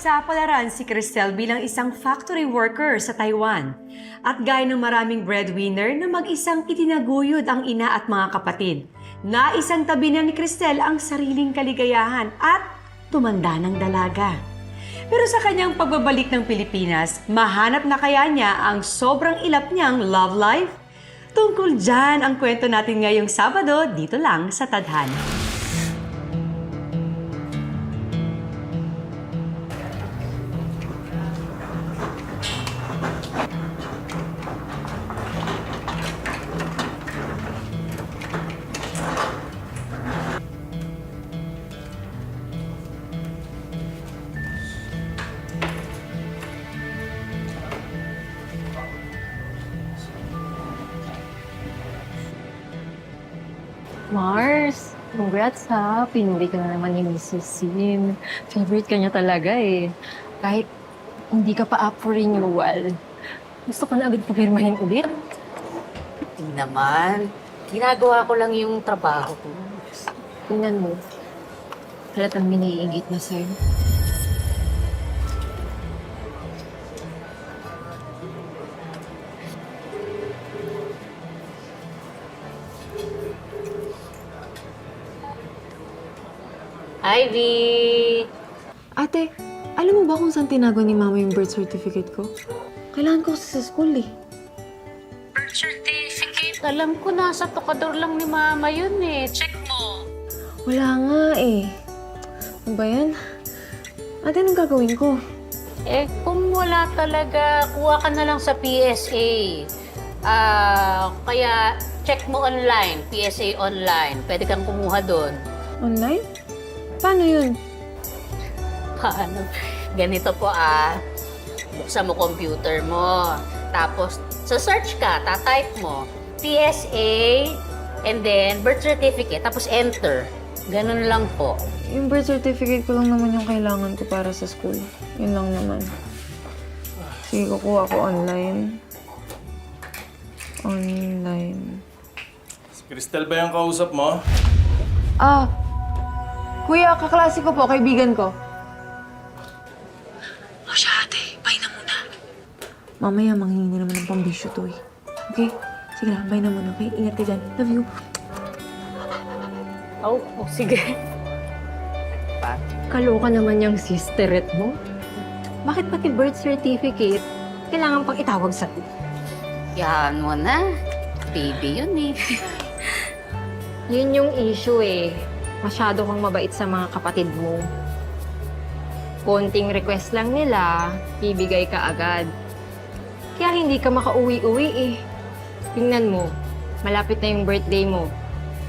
nagsapalaran si Cristel bilang isang factory worker sa Taiwan. At gaya ng maraming breadwinner na mag-isang itinaguyod ang ina at mga kapatid. Naisang tabi na ni Cristel ang sariling kaligayahan at tumanda ng dalaga. Pero sa kanyang pagbabalik ng Pilipinas, mahanap na kaya niya ang sobrang ilap niyang love life? Tungkol dyan ang kwento natin ngayong Sabado dito lang sa Tadhana. Mars, congrats ha. Pinuri ka na naman ni Mrs. Sim. Favorite ka niya talaga eh. Kahit hindi ka pa up for renewal, gusto ko na agad pupirmahin ulit. Hindi naman. Ginagawa ko lang yung trabaho ko. Tingnan mo, halatang miniigit na sa'yo. Ivy! Ate, alam mo ba kung saan tinago ni Mama yung birth certificate ko? Kailangan ko kasi sa school eh. Birth certificate? Alam ko nasa tokador lang ni Mama yun eh. Check mo. Wala nga eh. Ano ba yan? Ate, anong gagawin ko? Eh, kung wala talaga, kuha ka na lang sa PSA. Kaya check mo online, PSA online. Pwede kang kumuha doon. Online? Paano yun? Paano? Ganito po buksan mo computer mo. Tapos, sa search ka, tatype mo, PSA, and then birth certificate, tapos enter. Ganun lang po. Yung birth certificate ko lang naman yung kailangan ko para sa school. Yun lang naman. Sige, kukuha ko online. Online. Si Cristel ba yung kausap mo? Kuya, kaklase ko po, kaibigan ko. O siya ate, bye na muna. Mamaya, manghingi na naman ng pambisyo to eh. Okay? Sige na, bye na muna, okay? Ingat ka dyan. Love you. Sige. Kaloka naman yung sisteret mo. Bakit pati birth certificate kailangan pang itawag sa Yan mo na. Baby yun eh. Yun yung issue eh. Masyado kang mabait sa mga kapatid mo. Konting request lang nila, ibigay ka agad. Kaya hindi ka makauwi-uwi eh. Tingnan mo, malapit na yung birthday mo.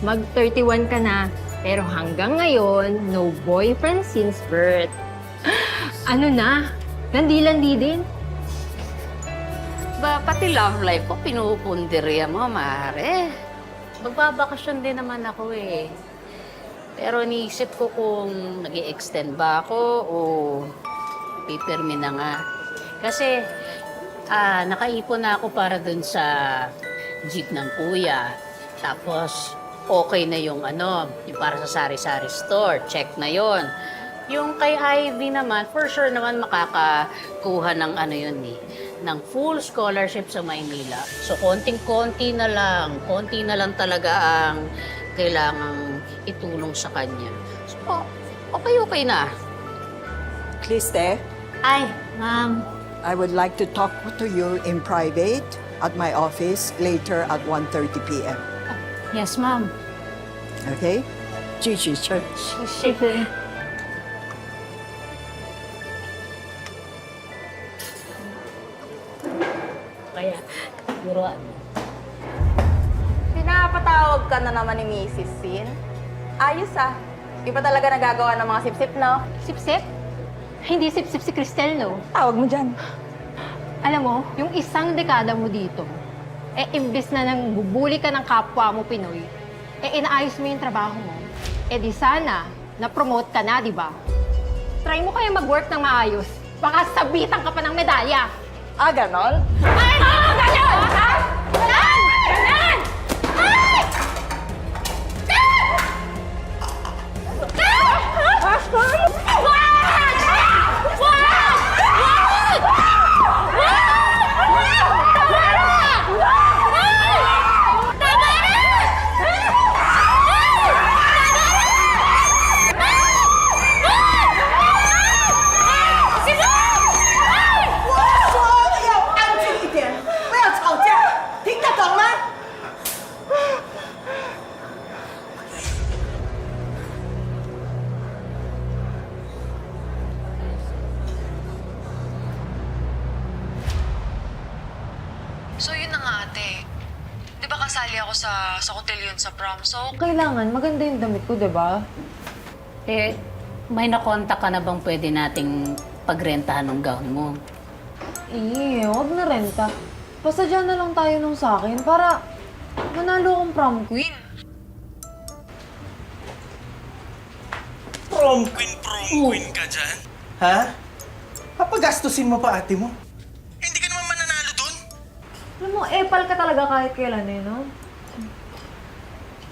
Mag-31 ka na, pero hanggang ngayon, no boyfriend since birth. Ano na? Landi-landi din. Pati love life ko, pinupundirya mo, mare. Magbabakasyon din naman ako eh. Pero iniisip ko kung nag-i-extend ba ako o pipirmi na nga. Kasi nakaipon na ako para dun sa jeep ng kuya. Tapos okay na yung yung para sa sari-sari store. Check na yon. Yung kay Ivy naman, for sure naman makakakuha ng yun eh, ng full scholarship sa Maynila. So konting-konti na lang talaga ang kailangang itulong sa kanya. So, okay na. Cliste, Ay, ma'am. I would like to talk to you in private at my office later at 1:30 p.m. Yes, ma'am. Okay? Gigi, sure. Kaya, buruan. Pinapatawag ka na naman ni Mrs. Sin. Ayos Di pa talaga nagagawa ng mga sip-sip, no? Sip-sip? Hindi sip-sip si Cristel, no? Tawag mo dyan. Alam mo, yung isang dekada mo dito, imbes na nang bubuli ka ng kapwa mo Pinoy, inaayos mo yung trabaho mo. Di sana, na-promote ka na, di ba? Try mo kaya mag-work ng maayos. Baka sabitan ka pa ng medalya. Ganon? Ay, ganon! Ha? Ganon! Ganon! Ay! Wag! Wag! Wag! kasali ako sa cotillion sa prom. So, Kailangan maganda yung damit ko, di ba? Eh, may nakontak ka na bang pwede nating pagrentahan ng gown mo? Huwag na renta. Pasadya na lang tayo nung sa akin para manalo akong prom queen. Prom queen ka dyan? Ha? Papagastusin mo pa ate mo? Hindi ka naman mananalo dun? Alam mo, epal ka talaga kahit kailan no?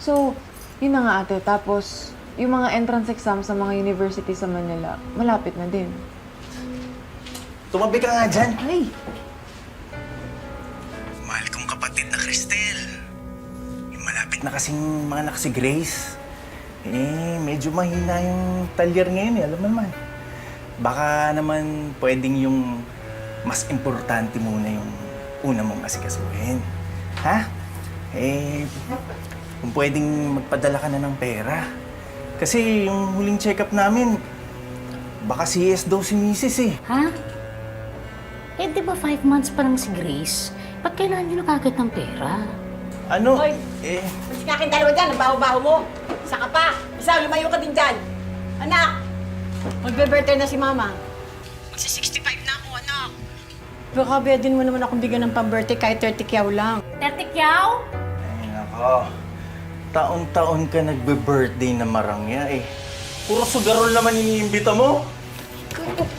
So, yun na nga ate. Tapos, yung mga entrance exam sa mga university sa Manila, malapit na din. Tumabi ka nga dyan. Ay! Mahal kong kapatid na Cristel. Yung malapit na kasing mga anak si Grace. Medyo mahina yung talyer ngayon alam mo naman. Baka naman pwedeng yung mas importante muna yung una mong asikasuhin. Ha? Kung pwedeng magpadala ka na ng pera. Kasi yung huling check-up namin, baka CS daw si Mrs. Ha? Eh, di ba 5 months pa lang si Grace? Ba't kailangan niyo na kagad ng pera? Ano? Hoy! Mas ka akin dalawa dyan, ang baho-baho mo. Isa ka pa. Isa, lumayo ka din dyan. Anak! Magbe-birthday na si Mama. magsi-65 na ako, anak. Baka din mo naman akong bigyan ng pang-birthday kahit 30 kyaw lang. 30 kyaw? Ay, nako. Taon-taon ka nagbe-birthday na marangya Puro sugarol naman iniimbita mo.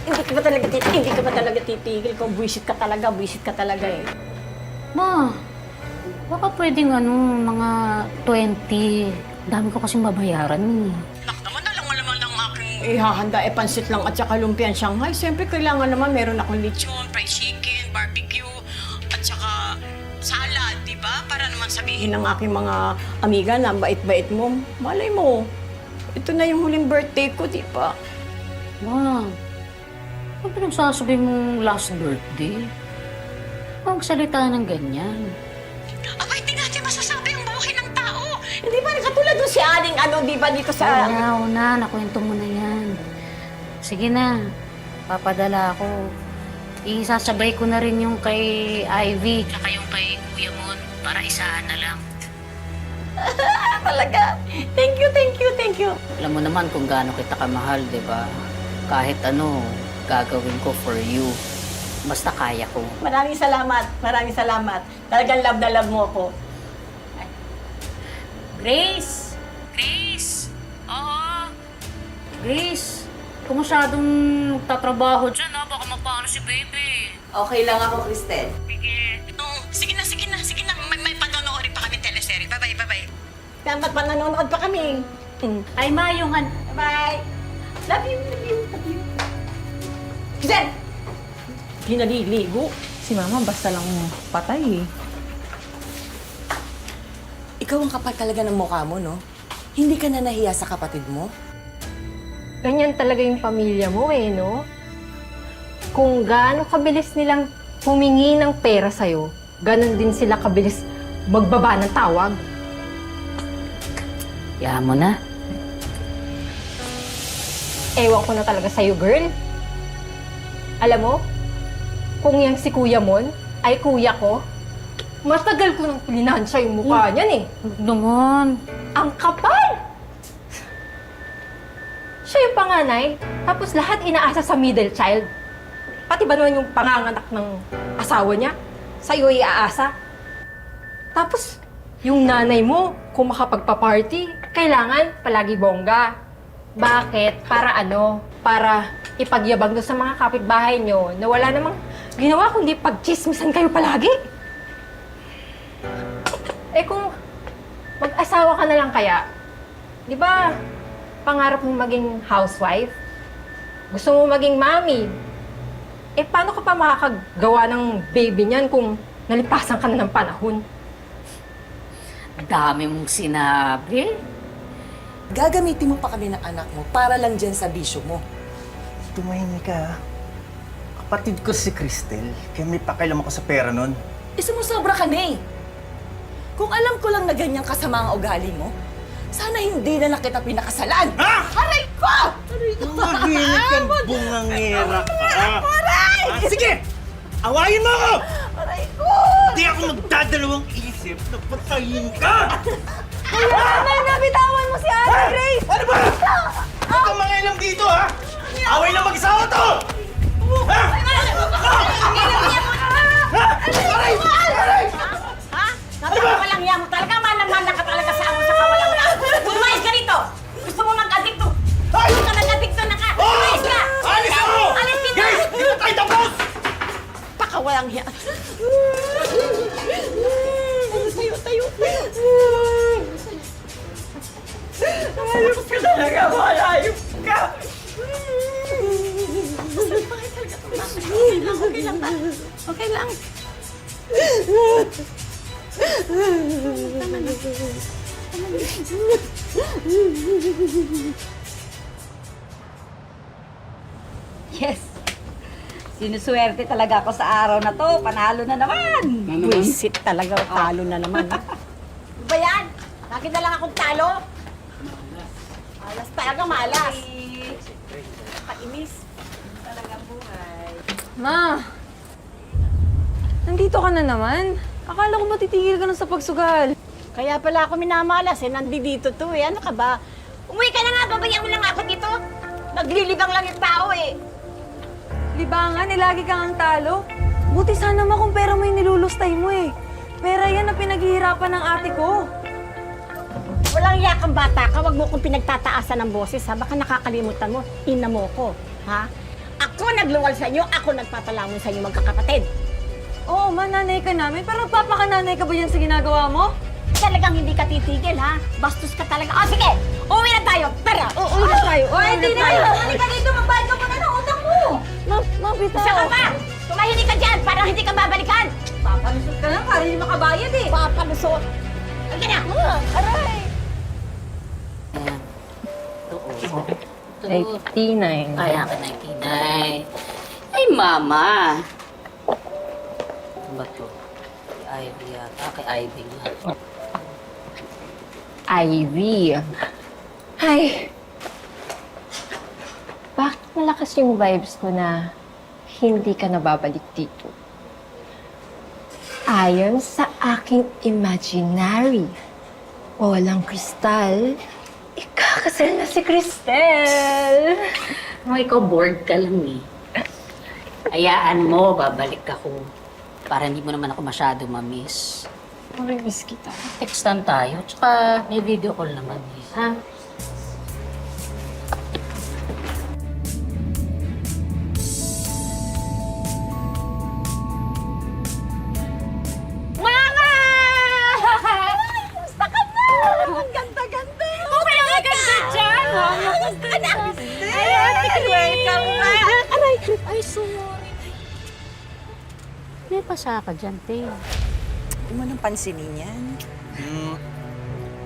Hindi ka ba talaga titigil ko? Buwisit ka talaga eh. Ma, baka pwedeng mga 20. Dami ko kasing babayaran Nak naman, alam mo naman ang aking Ihahanda pansit lang at saka lumpiang Shanghai. Siyempre, kailangan naman meron akong lechon. lechon, fried chicken, barbecue, at saka salad, di ba? Para naman sabihin Ng aking mga amiga na ang bait-bait mo. Malay mo, ito na yung huling birthday ko, di ba? Ma, ano pinagsasabi mong last birthday? Huwag salita ng ganyan. aba, hindi natin masasabi ang buhay ng tao. Hindi ba katulad doon si Aling di ba dito sa... Na, nakwento mo na yan. Sige na, papadala ako. Isasabay ko na rin yung kay Ivy, tsaka yung kay Kuya Mon, para isahan na lang. Talaga. Thank you. Alam mo naman kung gaano kita kamahal, di ba? Kahit gagawin ko for you. Basta kaya ko. Maraming salamat. Talagang love na love mo ako. Grace! Grace! Oo. Grace! Kung masyadong tatrabaho dyan, baka mapaano si baby. Okay lang ako, Cristel. Sige na. May panonoorin pa kami teleserye. Bye-bye. Dapat pa nanonood pa kami. Ay, Ma, yung Bye. Love you. Giselle! Di naliligo. Si Mama basta lang patay Ikaw ang kapal talaga ng mukha mo, no? Hindi ka na nahiya sa kapatid mo? Ganyan talaga yung pamilya mo no? Kung gaano kabilis nilang humingi ng pera sa'yo, ganon din sila kabilis magbaba ng tawag. Yahan mo na. Ewan ko na talaga sa'yo, girl. Alam mo, kung yung si Kuya Mon ay kuya ko, matagal ko nang plinansya yung mukha niyan Huwag naman. Ang kapal! Siya yung panganay, tapos lahat inaasa sa middle child. Pati ba naman yung panganganak ng asawa niya, sa'yo iaasa. Tapos, yung nanay mo, kung makapagpa-party, kailangan palagi bongga. Bakit? Para Para ipagyabang doon sa mga kapitbahay nyo na wala namang ginawa kundi pagchismisan kayo palagi. Kung mag-asawa ka na lang kaya, di ba, pangarap mo maging housewife? Gusto mo maging mommy? Paano ka pa makakagawa ng baby niyan kung nalipasan ka na ng panahon? Dami mong sinabi. Gagamitin mo pa kami ng anak mo para lang dyan sa bisyo mo. Tumahimik ka. Kapatid ko si Cristel, kaya may pakialam ako sa pera nun. Sumusobra ka na Kung alam ko lang na ganyan kasama ang ugali mo, sana hindi na kita pinakasalan. Ha? Aray ko! Mahilig kang bungangera ka. Aray! Sige! Awayin mo ako! Aray ko! Hindi ako magdadalawang isip na patayin ka! Nay, nabitawan mo si Ate Grace! Ano ba? Huwag kang mangialam dito, ha? Away na mag-isawa to! Ha? Walang yan mo talaga, manang-mana ka talaga sa amo sa kawalang na. Umayos ka rito! Gusto mo mag-adikto? Gusto ka mag-adikto na ka? Umayos ka! Alis ako! Alis dito! Grace, hindi na tayo tapos! Pakawalang yan. Tayo. Ayos ka talaga, ayos ka! Okay lang ba? Okay lang. Yes! Sinuswerte talaga ako sa araw na to. Panalo na naman. Buisit talaga. Talo na naman. Ano ba yan? Bakit na lang akong talo? Malas talaga, malas. Kainis. Ma! Nandito ka na naman? Akala ko matitigil ka na sa pagsugal. Kaya pala ako minamalas eh. Nandito to eh. Ano ka ba? Umuwi ka na nga. Babayan mo lang ako dito. Naglilibang lang yung tao eh. Libangan, lagi kang ang talo. Buti sana ma kung pera mo yung nilulustay mo eh. Pera yan na pinaghihirapan ng ate ko. Walang yakang bata ka. Huwag mo kong pinagtataasan ng boses ha. Baka nakakalimutan mo. Ina mo ko. Ha? Ako nagluwal sa inyo. Ako nagpapalamon sa inyo magkakapatid. Oo, ma, nanay ka namin. Pero nagpapakananay ka ba yan sa ginagawa mo? Talagang hindi ka titigil, ha? Bastos ka talaga. Oh, sige! Uwi na tayo! Tara! Uwi na tayo! Uwi na tayo! Hindi ka dito! Magbayad ka muna ng utang mo! Ma, bitaw. Isa ka pa! Tumahimik ka dyan! Parang hindi ka babalikan! Papalusot ka lang para hindi makabayad eh. Papalusot! Ay, ka na! Aray! Ayan. Oo. 89. Ay, akin na kinay. Ay, mama. Ano ba to? Kay Ivy yata. Kay Ivy nga. Ivy. Ay. Bakit malakas yung vibes ko na hindi ka nababalik dito? Ayon sa aking imaginary, walang kristal, ikakasal na si Cristel. Kung ikaw bored ka lang eh. Hayaan mo, babalik ako. Para hindi mo naman ako masyado ma-miss. Mamimiss kita. Textan tayo, tsaka may video call naman eh. Ha? Mama! Basta ka na! Ang ganda-ganda! Okay, ang ganda dyan! Anak! Ay, welcome na! Aray! Ay, sorry. May pasa ka dyan, te. Hindi mo nang pansinin yan.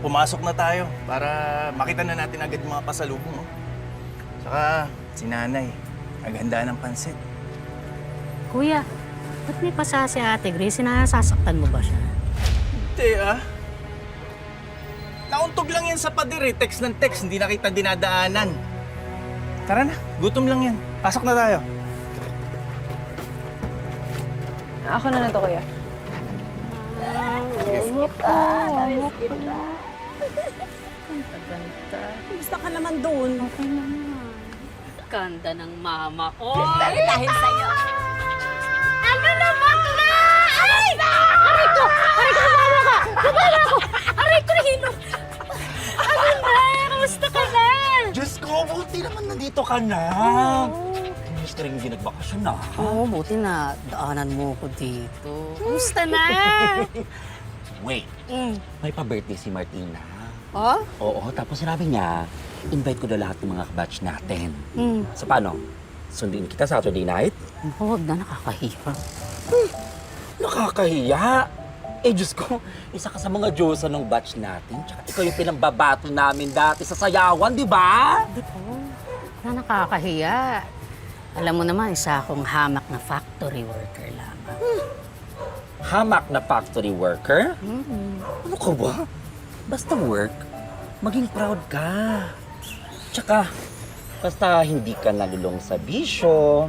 Pumasok na tayo para makita na natin agad yung mga pasalubong. Oh. Saka si nanay, naghanda ng pansit. Kuya, ba't may pasa si Ate Grace? Sinasasaktan mo ba siya? Hindi Nauntog lang yan sa pader eh. Text ng text, hindi na kita dinadaanan. Tara na, gutom lang yan. Pasok na tayo. Ako na to, kuya. Gusto ka naman doon. Ganda ng mama ko. Dahil sa'yo. Ano naman na? Ay! Aray ko! Aray ko! Nabawa ka! Nabawa ko! Aray ko! Nahilo! Ano na? Kamusta ka na? Diyos ko, buti naman nandito ka na. Gusto rin hindi nagbakasyon na. Oo, buti na daanan mo ko dito. Kumusta na? Wait, may pa-birthday si Martina. Oh? Oo, tapos sinabi niya, invite ko na lahat ng mga kabatch natin. So paano? Sundin kita Saturday night? Huwag na, nakakahiya. Nakakahiya. Eh, Diyos ko, isa ka sa mga Diyosa ng batch natin. Tsaka ikaw yung pinambabato namin dati sa sayawan, di ba? Hindi po. Na nakakahiya. Alam mo naman, isa akong hamak na factory worker lamang. Hamak na factory worker? Ano ka ba? Basta work, maging proud ka. Tsaka, basta hindi ka nalulong sa bisyo.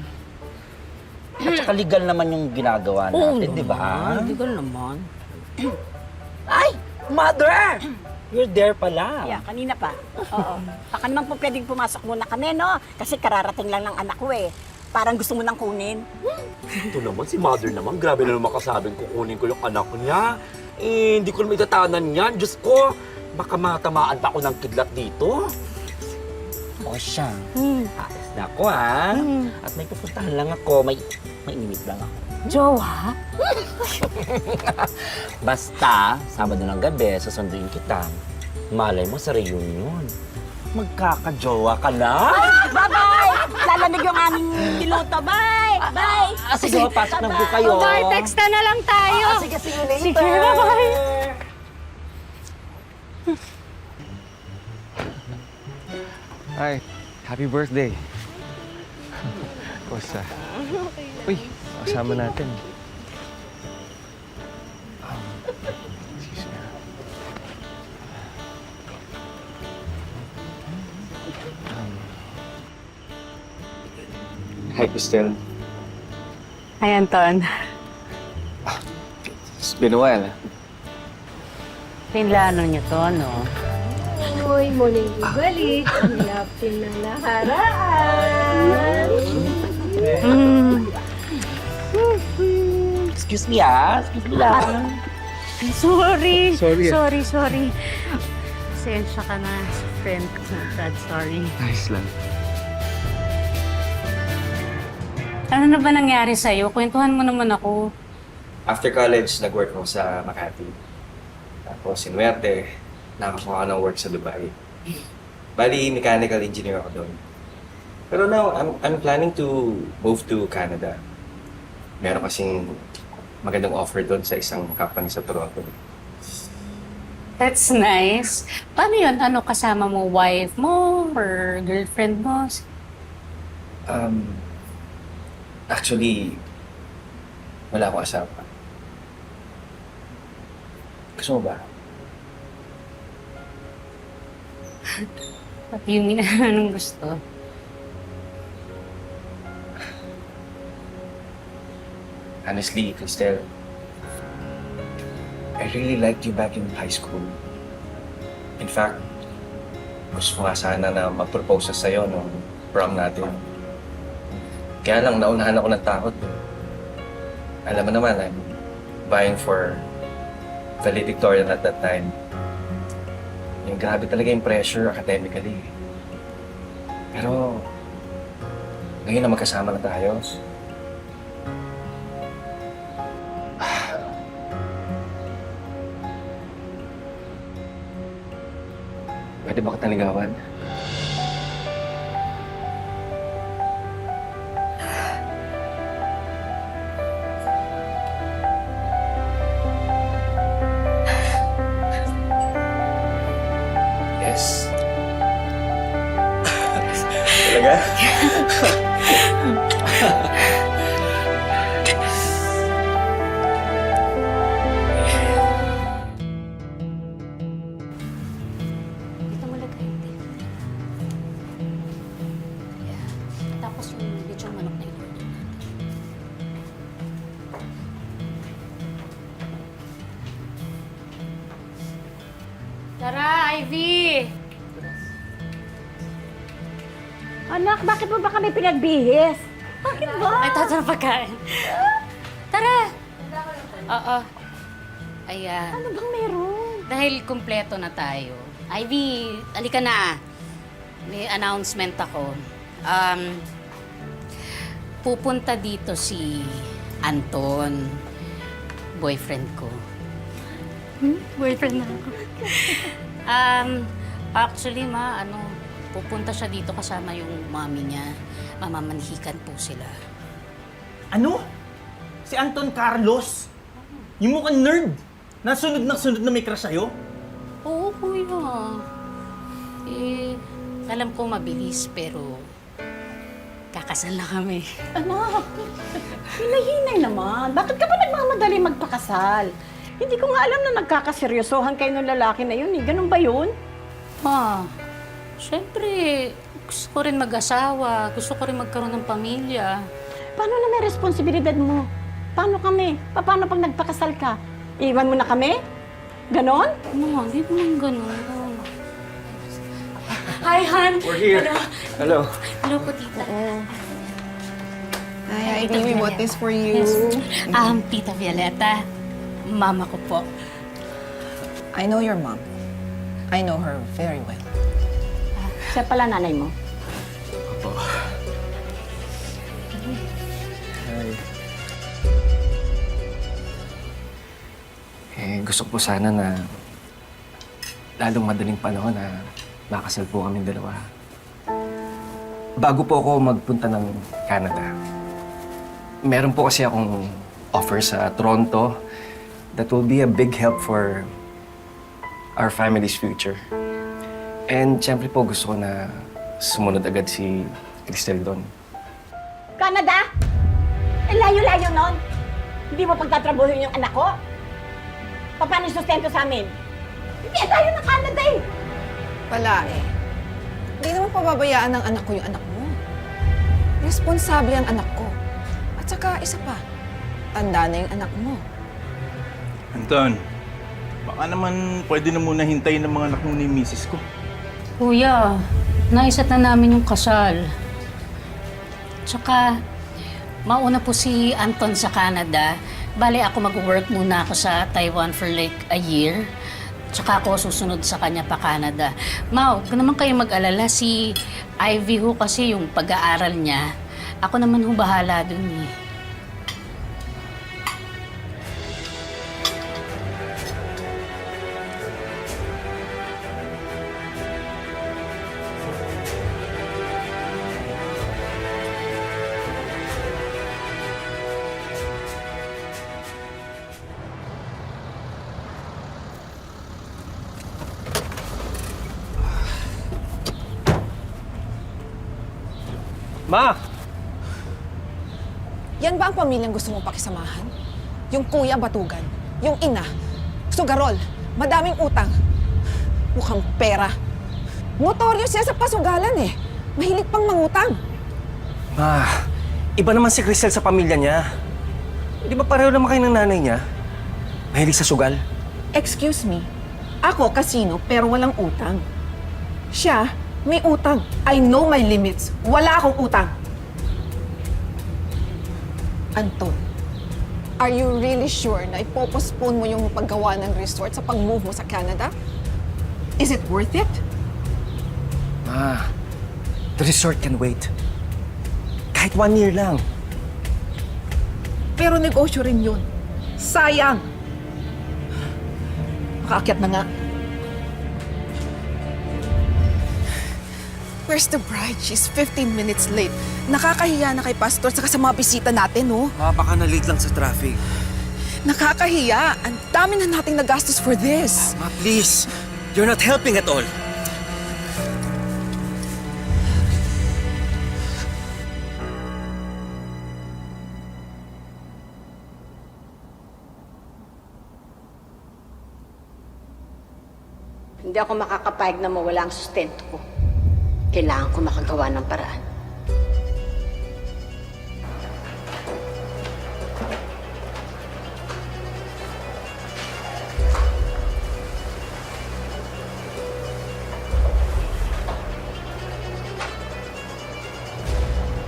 At saka legal naman yung ginagawa natin, di ba? Legal naman. Ay! Mother! You're there pala. Yeah, kanina pa. Oo. Baka naman po pwedeng pumasok muna kami, no? Kasi kararating lang ng anak ko eh. Parang gusto mo nang kunin. Ito naman, si Mother naman. Grabe na naman kasabing kukunin ko yung anak niya. Eh, hindi ko naman itatanan yan. Diyos ko, baka matamaan pa ako ng kidlat dito. O siya, ayos na ako ha. At may pupuntahan lang ako. May inimit lang ako. Jowa? Basta, Sabado ng gabi, susunduin kita. Malay mo sa reunion. Magkakajowa ka na? Bye-bye! Lalamig yung aming piloto. Bye! Bye! Sige, pasok na po kayo. Bye, text na lang tayo. Sige, see you later. Sige, bye-bye. Hi, happy birthday. Kosa. Uy, kasama natin. Excuse me. Hi, Cristel. Hi, Anton. It's been a while. Pinlano niyo to, no? Uy, muling ibalik. Ang lapin ng nakaraan. Excuse me Excuse me lang. Sorry. Sorry. Sorry. Pasensya ka na, friend ko. Dad, sorry. Nice lang. Ano na ba nangyari sa'yo? Kwentuhan mo naman ako. After college, nag-work ako sa Makati. Tapos, sinuwerte, nakakuha ng work sa Dubai. Bali, mechanical engineer ako doon. Pero now, I'm planning to move to Canada. Meron kasing magandang offer doon sa isang company sa Toronto. That's nice. Paano yun? Ano kasama mo? Wife mo? Or girlfriend mo? Actually, wala akong asawa. Gusto mo ba? What do you mean? Anong gusto? Honestly, Cristel, I really liked you back in high school. In fact, gusto ko nga sana na mag-propose sa'yo nung prom natin. Kaya lang, naunahan ako ng takot. Alam mo naman, I'm vying for valedictorian at that time. Yung grabe talaga yung pressure academically. Pero, ngayon na magkasama na tayo. Pwede ba kitang ligawan? Yes. Talaga? Dito mo lagay. Yeah. Tapos yung lechong manok na in-order natin. Tara, Ivy! Anak, bakit mo ba kami pinagbihis? Bakit ba? May tato na pagkain. Tara! Oo. Ayan. Ano bang meron? Dahil kumpleto na tayo. Ivy, alika na. May announcement ako. Pupunta dito si Anton, boyfriend ko. Boyfriend na ako. Actually, pupunta siya dito kasama yung mami niya. Mamamanhikan po sila. Ano? Si Anton Carlos? Yung mukhang nerd? Nasunod na may crush sa'yo? Oo, kuya. Alam ko mabilis, pero kakasal na kami. Anak, hinay-hinay naman. Bakit ka ba nagmamadali magpakasal? Hindi ko nga alam na nagkakaseryosohan kayo ng lalaki na yun eh. Ganun ba yun? Siyempre, gusto ko rin mag-asawa. Gusto ko rin magkaroon ng pamilya. Paano na may responsibilidad mo? Paano kami? Paano pag nagpakasal ka? Iwan mo na kami? Ganon? Ma, hindi naman ganun. Hi, Han. We're here. Hello. Hello po, tita. Hi, we bought this for you. Tita Violeta, mama ko po. I know your mom. I know her very well. Siya pala nanay mo. Opo. Hi. Gusto ko po sana na lalong madaling panahon na makasal po kaming dalawa. Bago po ako magpunta ng Canada, meron po kasi akong offer sa Toronto that will be a big help for our family's future. And siyempre po gusto ko na sumunod agad si Cristel doon. Canada? Eh, layo-layo nun. Hindi mo pagtatrabuhin yung anak ko? Paano yung sustento sa amin? Hindi tayo ng Canada eh. Pala eh. Hindi naman pababayaan ng anak ko yung anak mo. Responsable ang anak ko. At saka isa pa, tanda na yung anak mo. Anton, baka naman pwede na muna hintayin ng mga anak mo ni misis ko. Kuya, naisat na namin yung kasal. Tsaka, mauna po si Anton sa Canada. Bale, ako mag-work muna ako sa Taiwan for like a year. Tsaka ako susunod sa kanya pa Canada. Ma, huwag naman kayo mag-alala. Si Ivy ho kasi yung pag-aaral niya. Ako naman ho bahala dun eh. Ma! Yan ba ang pamilyang gusto mong pakisamahan? Yung kuya batugan, yung ina, sugarol, madaming utang, mukhang pera. Notoryo siya sa pasugalan eh. Mahilig pang mangutang. Ma, iba naman si Cristel sa pamilya niya. Di ba pareho naman kayo ng nanay niya? Mahilig sa sugal. Excuse me, ako kasino pero walang utang. Siya, may utang. I know my limits. Wala akong utang. Anton, are you really sure na ipopostpone mo yung paggawa ng resort sa pag-move mo sa Canada? Is it worth it? Ma, the resort can wait. Kahit 1 year lang. Pero negosyo rin yun. Sayang. Makaakyat na nga. Where's the bride? She's 15 minutes late. Nakakahiya na kay Pastor saka sa mga bisita natin, oh. Ma, baka na-late lang sa traffic. Nakakahiya. Ang dami na nating nagastos for this. Ma, please. You're not helping at all. Hindi ako makakapayag na mawala ang sustento ko. Kailangan ko makagawa ng paraan.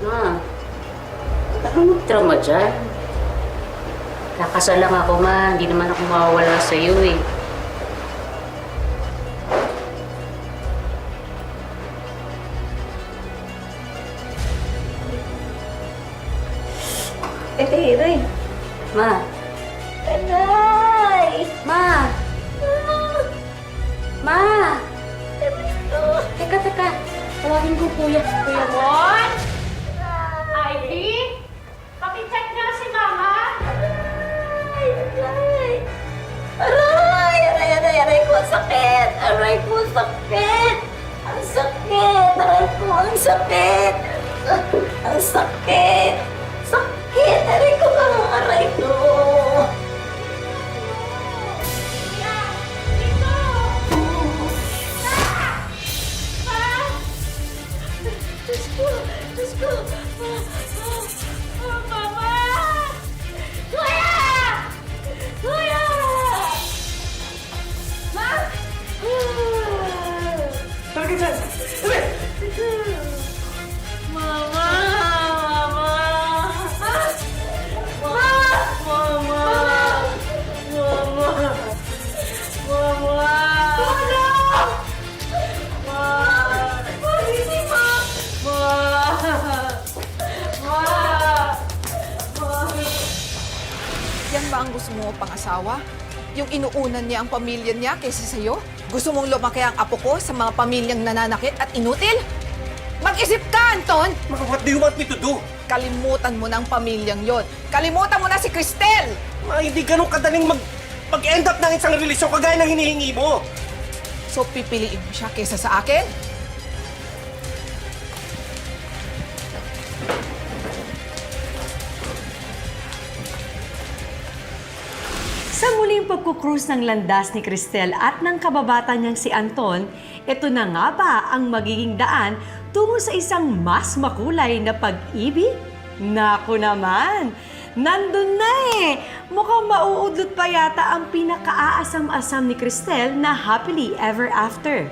Ma, baka mag-trauma dyan. Kakasal lang ako, ma. Hindi naman ako mawawala sa'yo eh. Ray. Ma. Tanay! Ma! Ma! Teka. Tawagin ko kuya. Kuya Mon? Ivy? Pakicheck nga si Mama. Aray ko, sakit! Aray ko, sakit! Ang sakit! Aray ko, ang sakit! Ang sakit! Sakit! Aray ko, ang aray ko! Diyos ko! Yan ba ang gusto mo pang asawa? Yung inuunan niya ang pamilya niya kaysa sa'yo? Gusto mong lumaki ang apo ko sa mga pamilyang nananakit at inutil? Mag-isip ka, Anton! What do you want me to do? Kalimutan mo ng pamilyang yon. Kalimutan mo na si Cristel! Hindi ganun kadaling mag-end up ng isang relasyon kagaya ng hinihingi mo. So pipiliin mo siya kaysa sa akin? Sa muling pagkukrus ng landas ni Cristel at ng kababata niyang si Anton, ito na nga ba ang magiging daan tungo sa isang mas makulay na pag-ibig? Naku naman! Nandun na eh! Mukhang mauudlot pa yata ang pinaka-aasam-asam ni Cristel na happily ever after.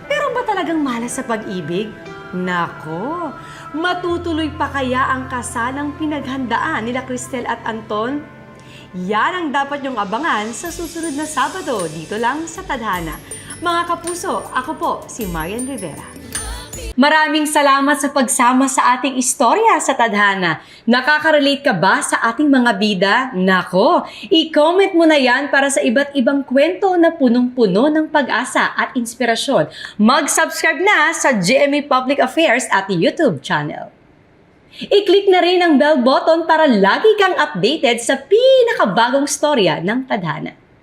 Pero ba talagang malas sa pag-ibig? Nako! Matutuloy pa kaya ang kasalang pinaghandaan nila Cristel at Anton? Yan ang dapat niyong abangan sa susunod na Sabado dito lang sa Tadhana. Mga kapuso, ako po si Marian Rivera. Maraming salamat sa pagsama sa ating istorya sa Tadhana. Nakaka-relate ka ba sa ating mga bida? Nako, i-comment mo na yan para sa iba't ibang kwento na punong-puno ng pag-asa at inspirasyon. Mag-subscribe na sa GMA Public Affairs at YouTube channel. I-click na rin ang bell button para lagi kang updated sa pinakabagong storya ng Tadhana.